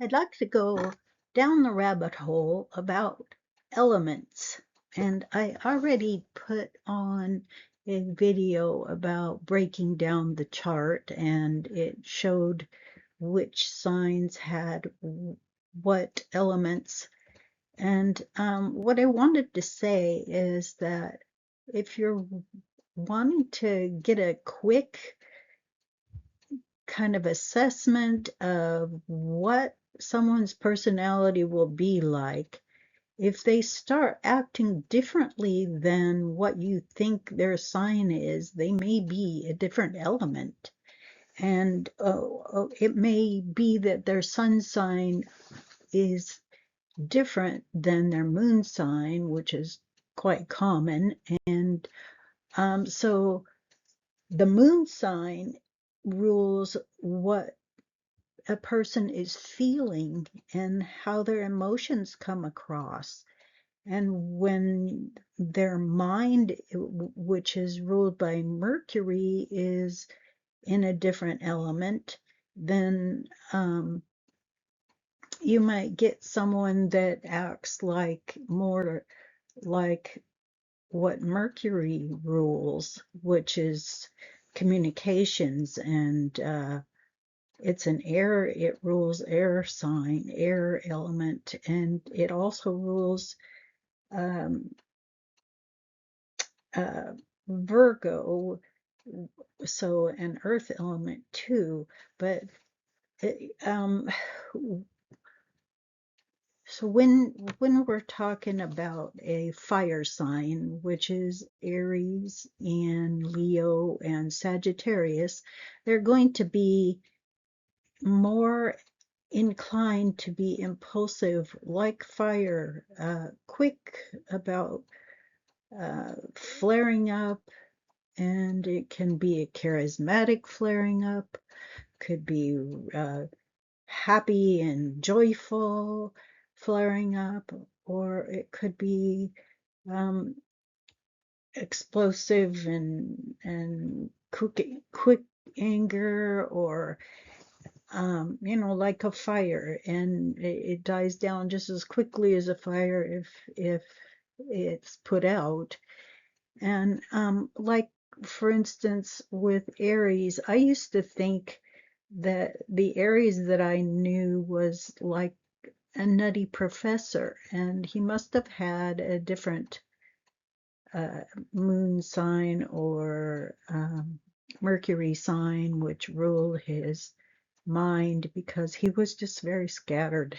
I'd like to go down the rabbit hole about elements. And I already put on a video about breaking down the chart, and it showed which signs had what elements. And what I wanted to say is that if you're wanting to get a quick kind of assessment of what someone's personality will be like, if they start acting differently than what you think their sign is, they may be a different element. And it may be that their sun sign is different than their moon sign, which is quite common. And so the moon sign rules what a person is feeling and how their emotions come across. And when their mind, which is ruled by Mercury, is in a different element, then you might get someone that acts like more like what Mercury rules, which is communications, and it's an air, it rules air sign, air element, and it also rules um, Virgo, so an earth element too. But it, so when we're talking about a fire sign, which is Aries and Leo and Sagittarius, they're going to be more inclined to be impulsive, like fire, quick about flaring up, and it can be a charismatic flaring up, could be happy and joyful flaring up, or it could be um, explosive and quick anger, or like a fire, and it dies down just as quickly as a fire if it's put out. And like for instance with Aries, I used to think that the Aries that I knew was like a nutty professor, and he must have had a different moon sign or Mercury sign, which ruled his mind, because he was just very scattered.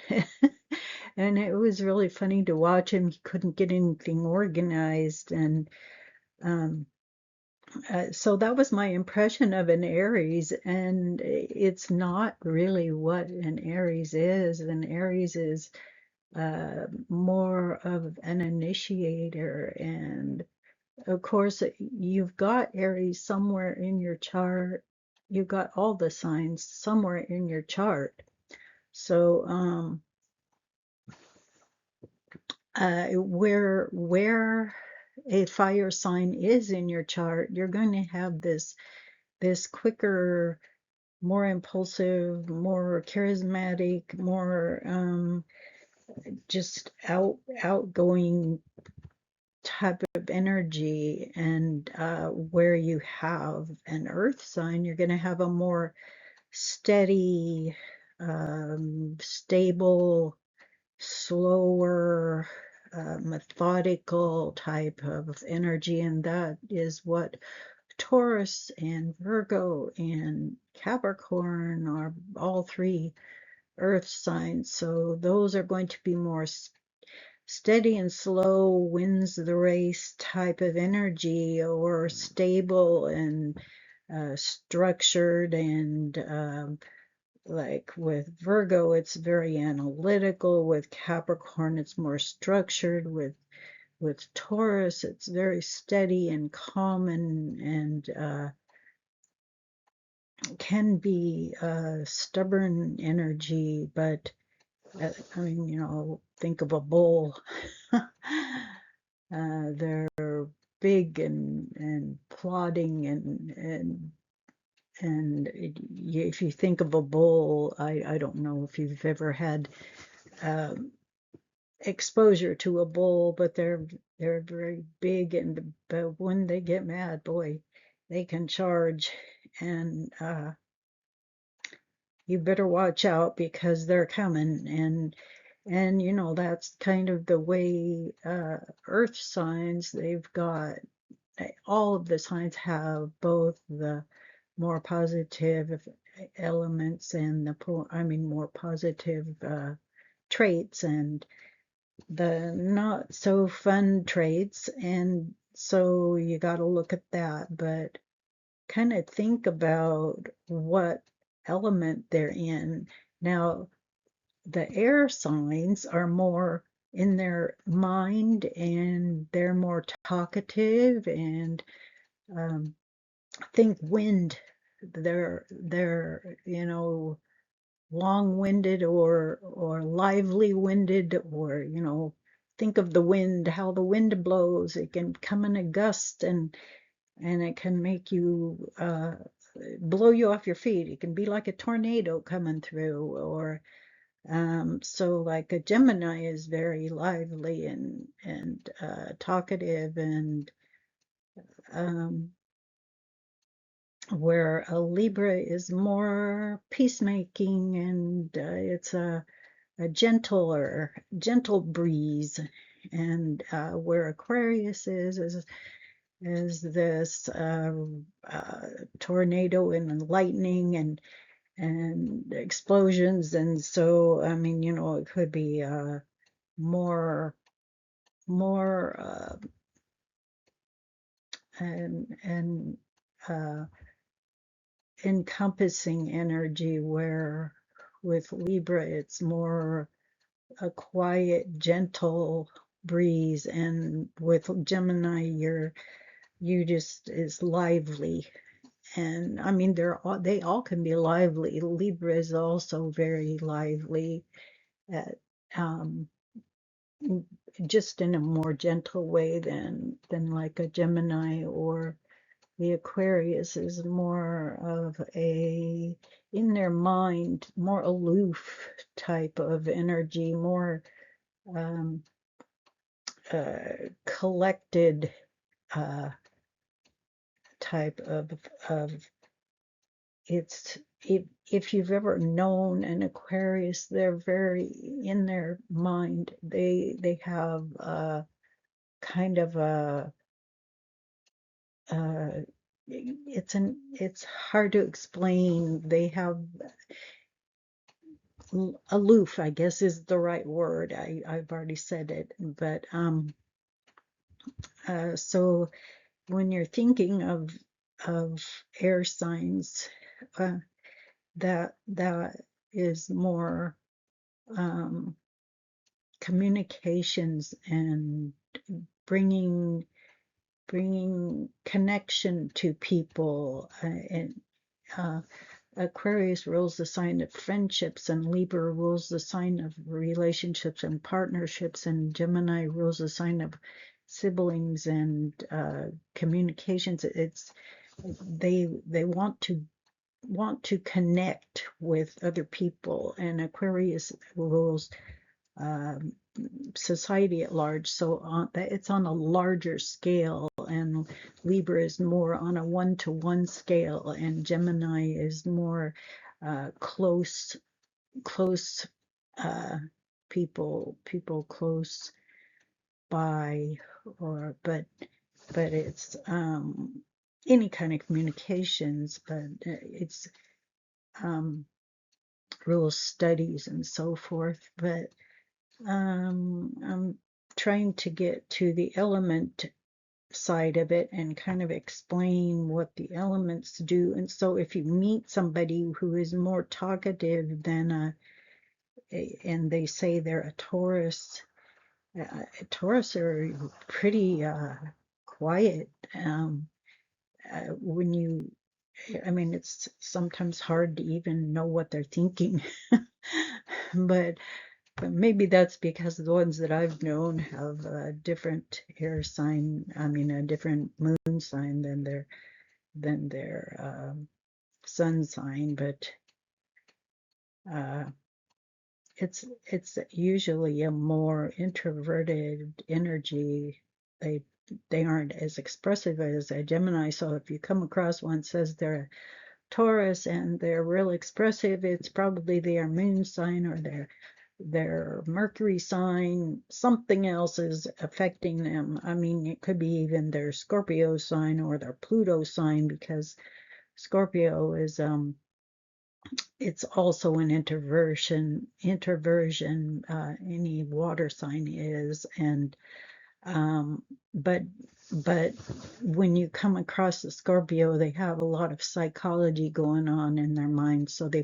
And it was really funny to watch him. He couldn't get anything organized. And um, so that was my impression of an Aries. And it's not really what an Aries is. An Aries is more of an initiator. And of course, you've got Aries somewhere in your chart. You've got all the signs somewhere in your chart. So where a fire sign is in your chart, you're going to have this quicker, more impulsive, more charismatic, more just outgoing type of energy. And where you have an earth sign, you're going to have a more steady, stable, slower, methodical type of energy. And that is what Taurus and Virgo and Capricorn are, all three earth signs. So those are going to be more steady and slow, wins the race type of energy, or stable and structured. And like with Virgo, it's very analytical. With Capricorn, it's more structured. With Taurus, it's very steady and calm, and can be stubborn energy. But I mean, think of a bull. They're big and plodding and and if you think of a bull, I don't know if you've ever had um, exposure to a bull, but they're very big, and but when they get mad, boy, they can charge, and you better watch out because they're coming, and you know that's kind of the way earth signs, they've got all of the signs have both the more positive elements and more positive traits and the not so fun traits, and so you got to look at that, but kind of think about what element they're in. Now, the air signs are more in their mind and they're more talkative, and think wind. They're long-winded or lively-winded, or think of the wind, how the wind blows. It can come in a gust, and it can make you blow you off your feet. It can be like a tornado coming through, or so like a Gemini is very lively and talkative, and um, where a Libra is more peacemaking, and it's a gentle breeze, and where Aquarius is this tornado and lightning and explosions, and so I mean it could be more more and uh, encompassing energy, where with Libra it's more a quiet, gentle breeze, and with Gemini you just is lively. And I mean they all can be lively. Libra is also very lively at um just in a more gentle way than like a Gemini, or the Aquarius is more of a, in their mind, more aloof type of energy, more um, collected uh, type of it's if you've ever known an Aquarius, they're very in their mind. They have kind of a uh, it's hard to explain. They have aloof, I guess is the right word. I've already said it, but so when you're thinking of air signs, uh, that is more communications and bringing connection to people, and Aquarius rules the sign of friendships, and Libra rules the sign of relationships and partnerships, and Gemini rules the sign of siblings and communications. It's they want to connect with other people, and Aquarius rules um, society at large. So it's on a larger scale, and Libra is more on a one-to-one scale, and Gemini is more close uh, people close by, or but it's any kind of communications, but it's rules studies and so forth. But I'm trying to get to the element side of it and kind of explain what the elements do. And so if you meet somebody who is more talkative than and they say they're a Taurus, Taurus are pretty quiet. When you, I mean, it's sometimes hard to even know what they're thinking, but maybe that's because the ones that I've known have a different air sign, I mean, a different moon sign than their sun sign, but it's usually a more introverted energy. They they aren't as expressive as a Gemini. So if you come across one says they're Taurus and they're real expressive, it's probably their moon sign or their Mercury sign. Something else is affecting them. I mean, it could be even their Scorpio sign or their Pluto sign, because Scorpio is it's also an introversion, any water sign is. And um but but when you come across the Scorpio, they have a lot of psychology going on in their mind, so they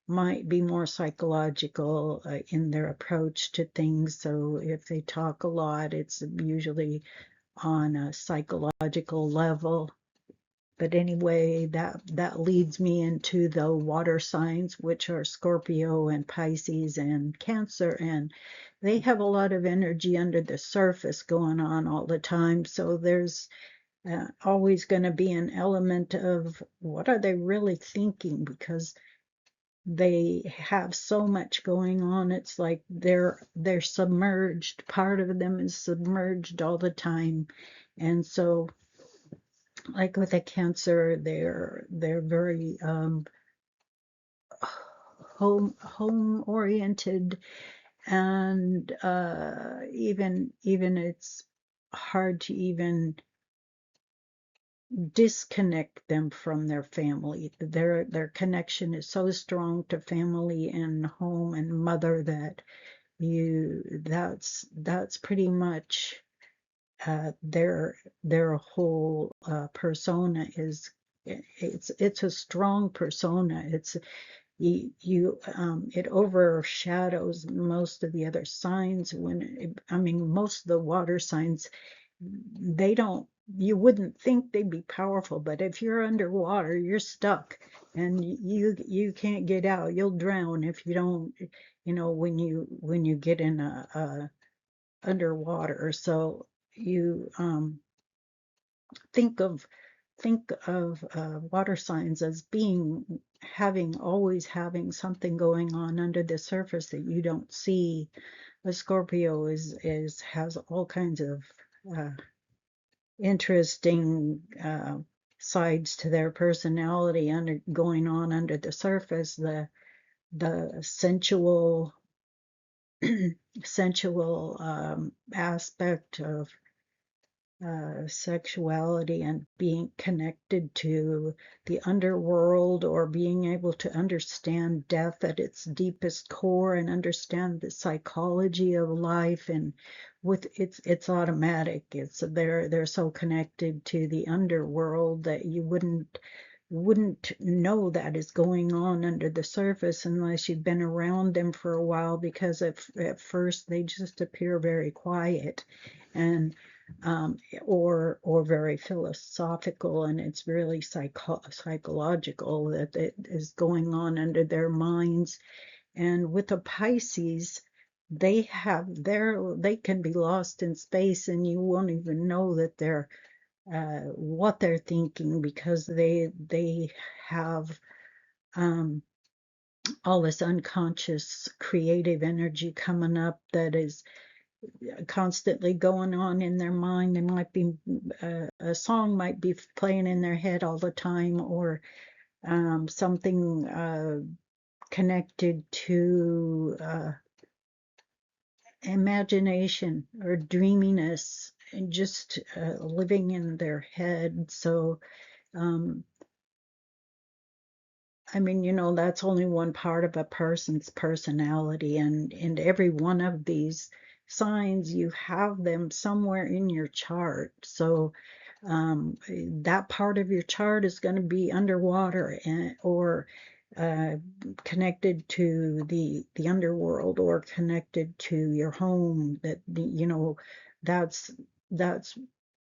might be more psychological in their approach to things. So if they talk a lot, it's usually on a psychological level. But anyway, that leads me into the water signs, which are Scorpio and Pisces and Cancer, and they have a lot of energy under the surface going on all the time. So there's always going to be an element of what are they really thinking, because they have so much going on. It's like they're submerged. Part of them is submerged all the time. And so like with a Cancer, they're very home oriented, and even it's hard to even disconnect them from their family. Their connection is so strong to family and home and mother that that's pretty much their whole persona is. It's a strong persona. It's it overshadows most of the other signs. I mean, most of the water signs, they don't, you wouldn't think they'd be powerful, but if you're underwater, you're stuck and you can't get out. You'll drown if you don't, when you get in a underwater. So you think of water signs as always having something going on under the surface that you don't see. A Scorpio has all kinds of uh, interesting sides to their personality going on under the surface. The sensual aspect of sexuality and being connected to the underworld, or being able to understand death at its deepest core and understand the psychology of life. And with it's automatic. They're so connected to the underworld that you wouldn't know that is going on under the surface unless you've been around them for a while, because at first they just appear very quiet and or very philosophical, and it's really psychological that it is going on under their minds. And with the Pisces, they can be lost in space, and you won't even know that they're what they're thinking, because they have all this unconscious creative energy coming up that is constantly going on in their mind. They might be a song might be playing in their head all the time, or something connected to imagination or dreaminess, and just living in their head. So I mean, that's only one part of a person's personality, and every one of these signs, you have them somewhere in your chart. So that part of your chart is going to be underwater, or uh, connected to the underworld, or connected to your home. That's that's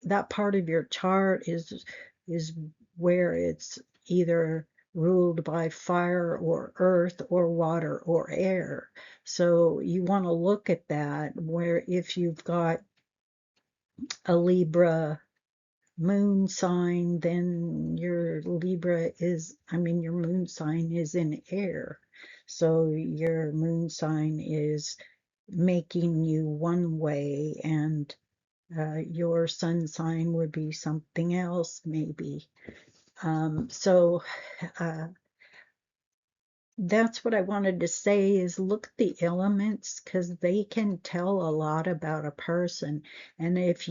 that part of your chart is where it's either ruled by fire or earth or water or air. So you want to look at that, where if you've got a Libra moon sign, then your Libra is, your moon sign is in air. So your moon sign is making you one way, and your sun sign would be something else, maybe. So that's what I wanted to say is look at the elements because they can tell a lot about a person. And if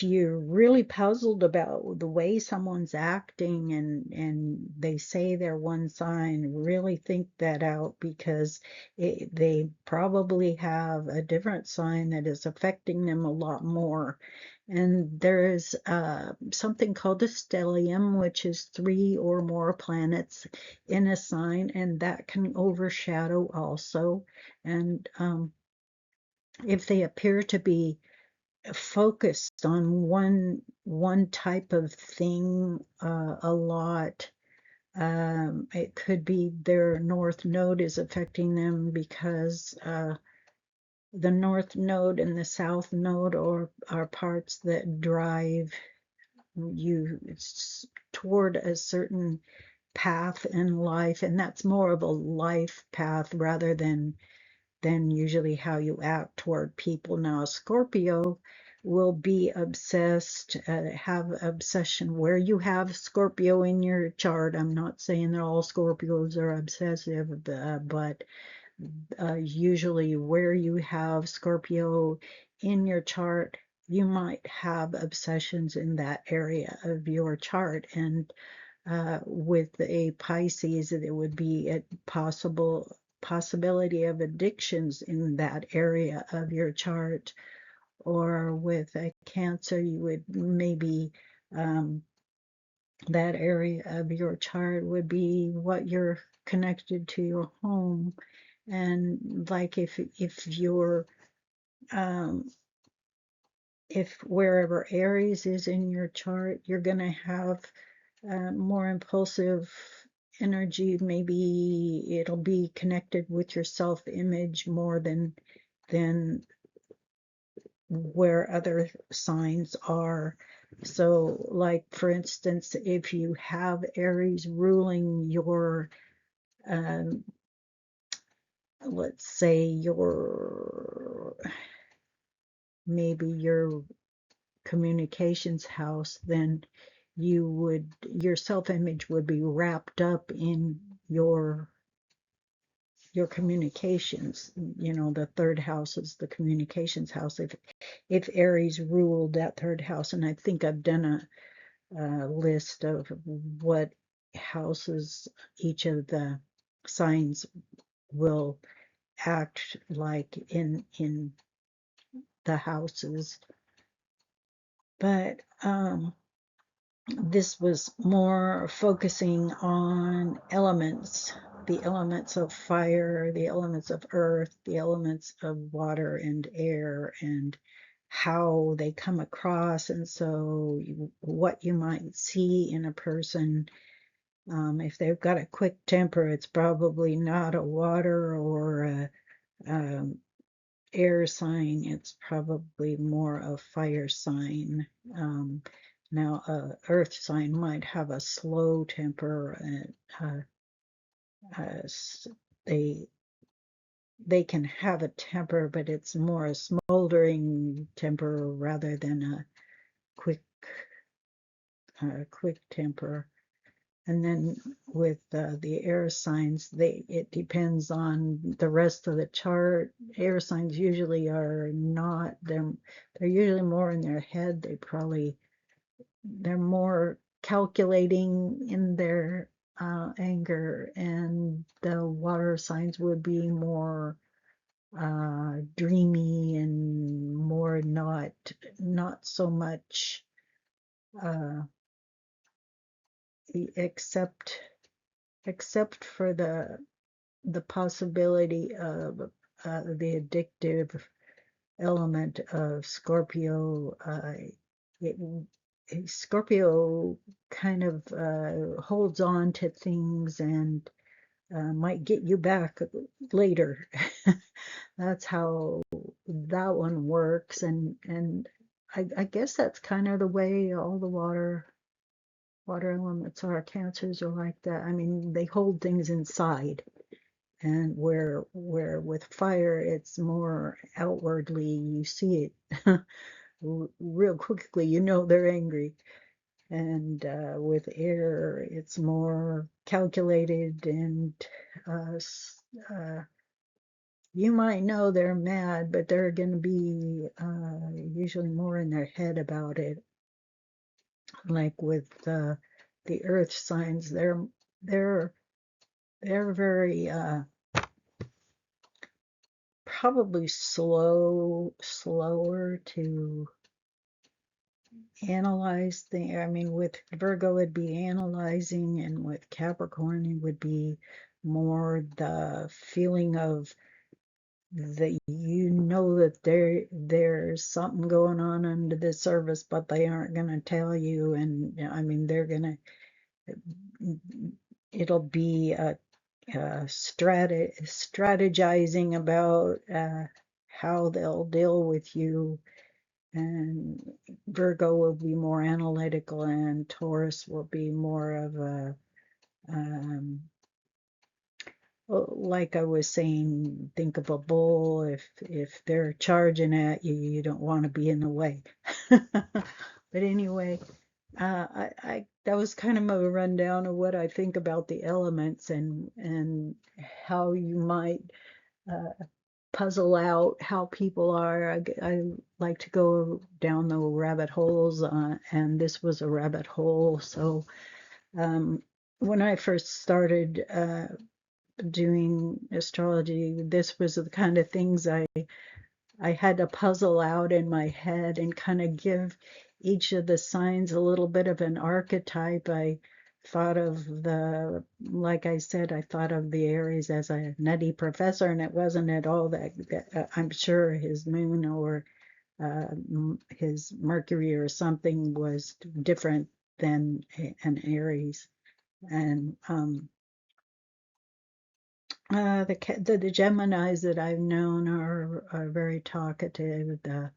you're really puzzled about the way someone's acting and they say they're one sign, really think that out because they probably have a different sign that is affecting them a lot more. And there is something called a stellium, which is 3 or more planets in a sign, and that can overshadow also. And if they appear to be focused on one type of thing a lot, it could be their north node is affecting them because the north node and the south node are parts that drive you toward a certain path in life, and that's more of a life path rather than usually how you act toward people. Now, a Scorpio will be obsessed, have obsession where you have Scorpio in your chart. I'm not saying that all Scorpios are obsessive, but usually where you have Scorpio in your chart, you might have obsessions in that area of your chart. And with a Pisces, it would be a possibility of addictions in that area of your chart. Or with a Cancer, you would maybe that area of your chart would be what you're connected to your home. And like if you're if wherever Aries is in your chart, you're going to have more impulsive energy. Maybe it'll be connected with your self-image more than where other signs are. So, like for instance, if you have Aries ruling your, let's say maybe your communications house, then your self-image would be wrapped up in your communications. The third house is the communications house. If Aries ruled that third house, and I think I've done a list of what houses each of the signs will act like in the houses. But this was more focusing on elements, the elements of fire, the elements of earth, the elements of water and air, and how they come across. And so what you might see in a person, if they've got a quick temper, it's probably not a water or a air sign, it's probably more a fire sign. Now, a earth sign might have a slow temper, and they can have a temper, but it's more a smoldering temper rather than a quick quick temper. And then with the air signs, it depends on the rest of the chart. Air signs usually are not, they're usually more in their head. They're more calculating in their anger, and the water signs would be more dreamy and more not so much except for the possibility of the addictive element of Scorpio. It, Scorpio kind of holds on to things and might get you back later. That's how that one works. And I guess that's kind of the way all the water elements are. Cancers are like that. I mean, they hold things inside, and where with fire, it's more outwardly. You see it real quickly. You know they're angry. And with air, it's more calculated, and uh, uh, you might know they're mad, but they're going to be usually more in their head about it. Like with the earth signs, they're they're very probably slower to analyze things. I mean, with Virgo, it'd be analyzing, and with Capricorn, it would be more the feeling of that that there's something going on under the surface, but they aren't going to tell you. And I mean, it'll be strategizing about how they'll deal with you. And Virgo will be more analytical, and Taurus will be more of a, um, like I was saying, think of a bull. If they're charging at you, you don't want to be in the way. But anyway, I that was kind of a rundown of what I think about the elements, and how you might puzzle out how people are. I like to go down the rabbit holes, and this was a rabbit hole. So when I first started doing astrology, this was the kind of things I had to puzzle out in my head and kind of give each of the signs a little bit of an archetype. I thought of like I said, I thought of the Aries as a nutty professor, and it wasn't at all that. I'm sure his moon or his Mercury or something was different than an Aries. And the Geminis that I've known are very talkative. The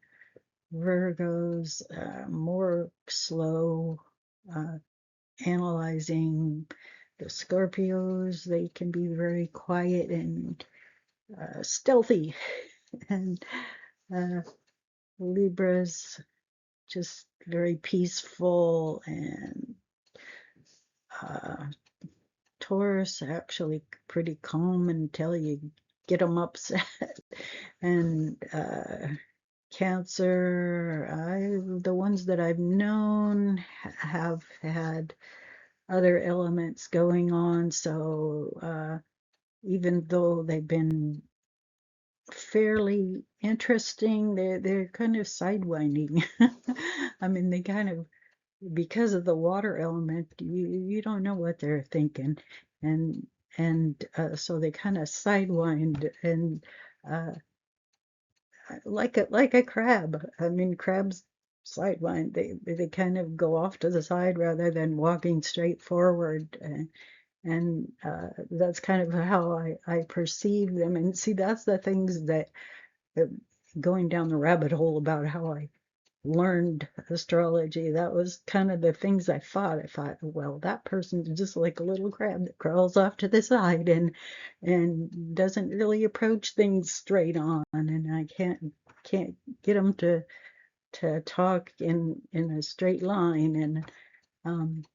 Virgos, more slow, uh, analyzing. The Scorpios, they can be very quiet and stealthy. And uh, Libras, just very peaceful. And uh, Taurus, actually pretty calm until you get them upset. And Cancer, the ones that I've known have had other elements going on. So even though they've been fairly interesting, they're kind of sidewinding. I mean, they kind of, because of the water element, you don't know what they're thinking, and so they kind of sidewind, and uh, like a crab. I mean, crabs sidewind. They kind of go off to the side rather than walking straight forward. And that's kind of how I perceive them. And see, that's the things that going down the rabbit hole about how I learned astrology. That was kind of the things I thought. I thought, well, that person's just like a little crab that crawls off to the side and doesn't really approach things straight on. And I can't get them to talk in a straight line. Um,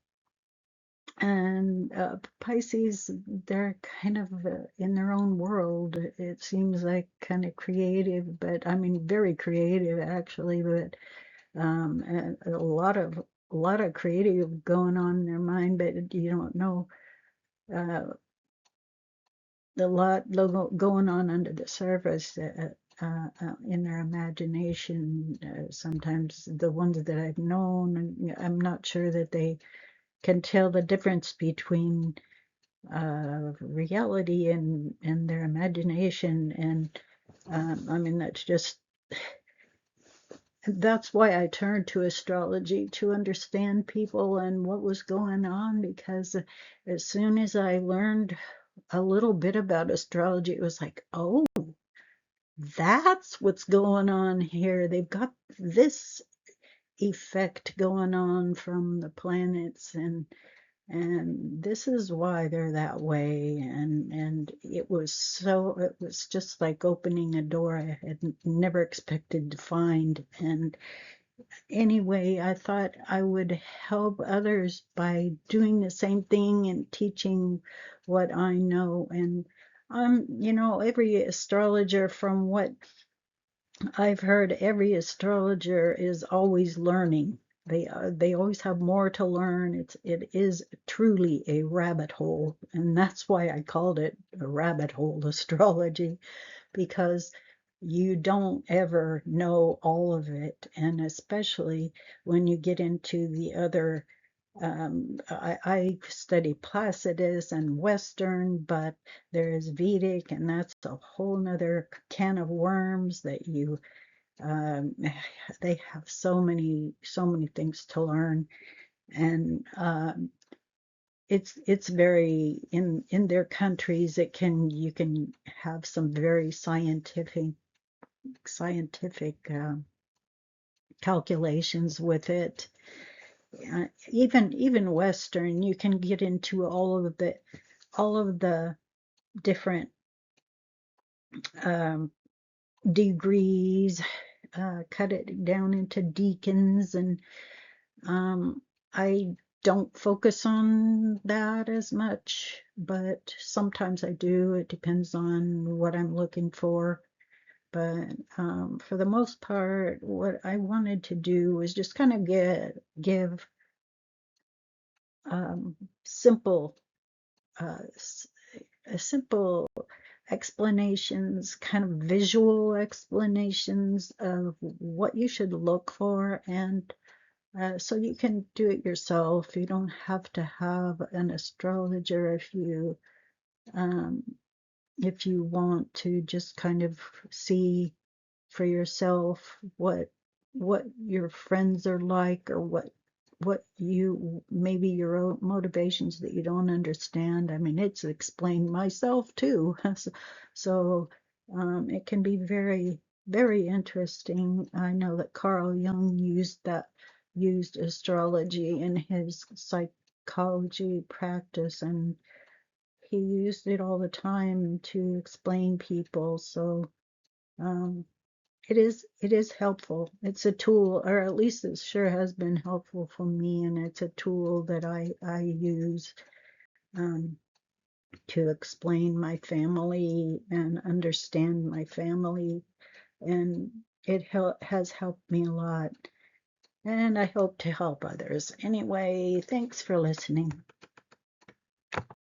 and Pisces, they're kind of in their own world. It seems like kind of creative, but I mean very creative actually. But and a lot of creative going on in their mind, but you don't know uh, a lot going on under the surface. In their imagination, sometimes the ones that I've known, I'm not sure that they can tell the difference between reality and their imagination. And I mean, that's why I turned to astrology to understand people and what was going on, because as soon as I learned a little bit about astrology, it was like, oh, that's what's going on here. They've got this effect going on from the planets, and this is why they're that way. And it was just like opening a door I had never expected to find. And anyway, I thought I would help others by doing the same thing and teaching what I know. And every astrologer, from what I've heard, every astrologer is always learning. They always have more to learn. It is truly a rabbit hole, and that's why I called it a rabbit hole astrology, because you don't ever know all of it, and especially when you get into the other. I study Placidus and Western, but there's Vedic, and that's a whole nother can of worms that you um, they have so many things to learn. And it's very, in their countries, you can have some very scientific calculations with it. Even Western, you can get into all of the different um, degrees, cut it down into deacons, and I don't focus on that as much, but sometimes I do. It depends on what I'm looking for. But for the most part, what I wanted to do was just kind of give um, simple, uh, simple explanations, kind of visual explanations of what you should look for, and so you can do it yourself. You don't have to have an astrologer um, if you want to just kind of see for yourself what your friends are like, or what you, maybe your own motivations that you don't understand. I mean, it's explained myself too. So it can be very, very interesting. I know that Carl Jung used astrology in his psychology practice, and he used it all the time to explain people. So um, it is helpful. It's a tool, or at least it sure has been helpful for me, and it's a tool that I use um, to explain my family and understand my family, and it has helped me a lot, and I hope to help others. Anyway, thanks for listening.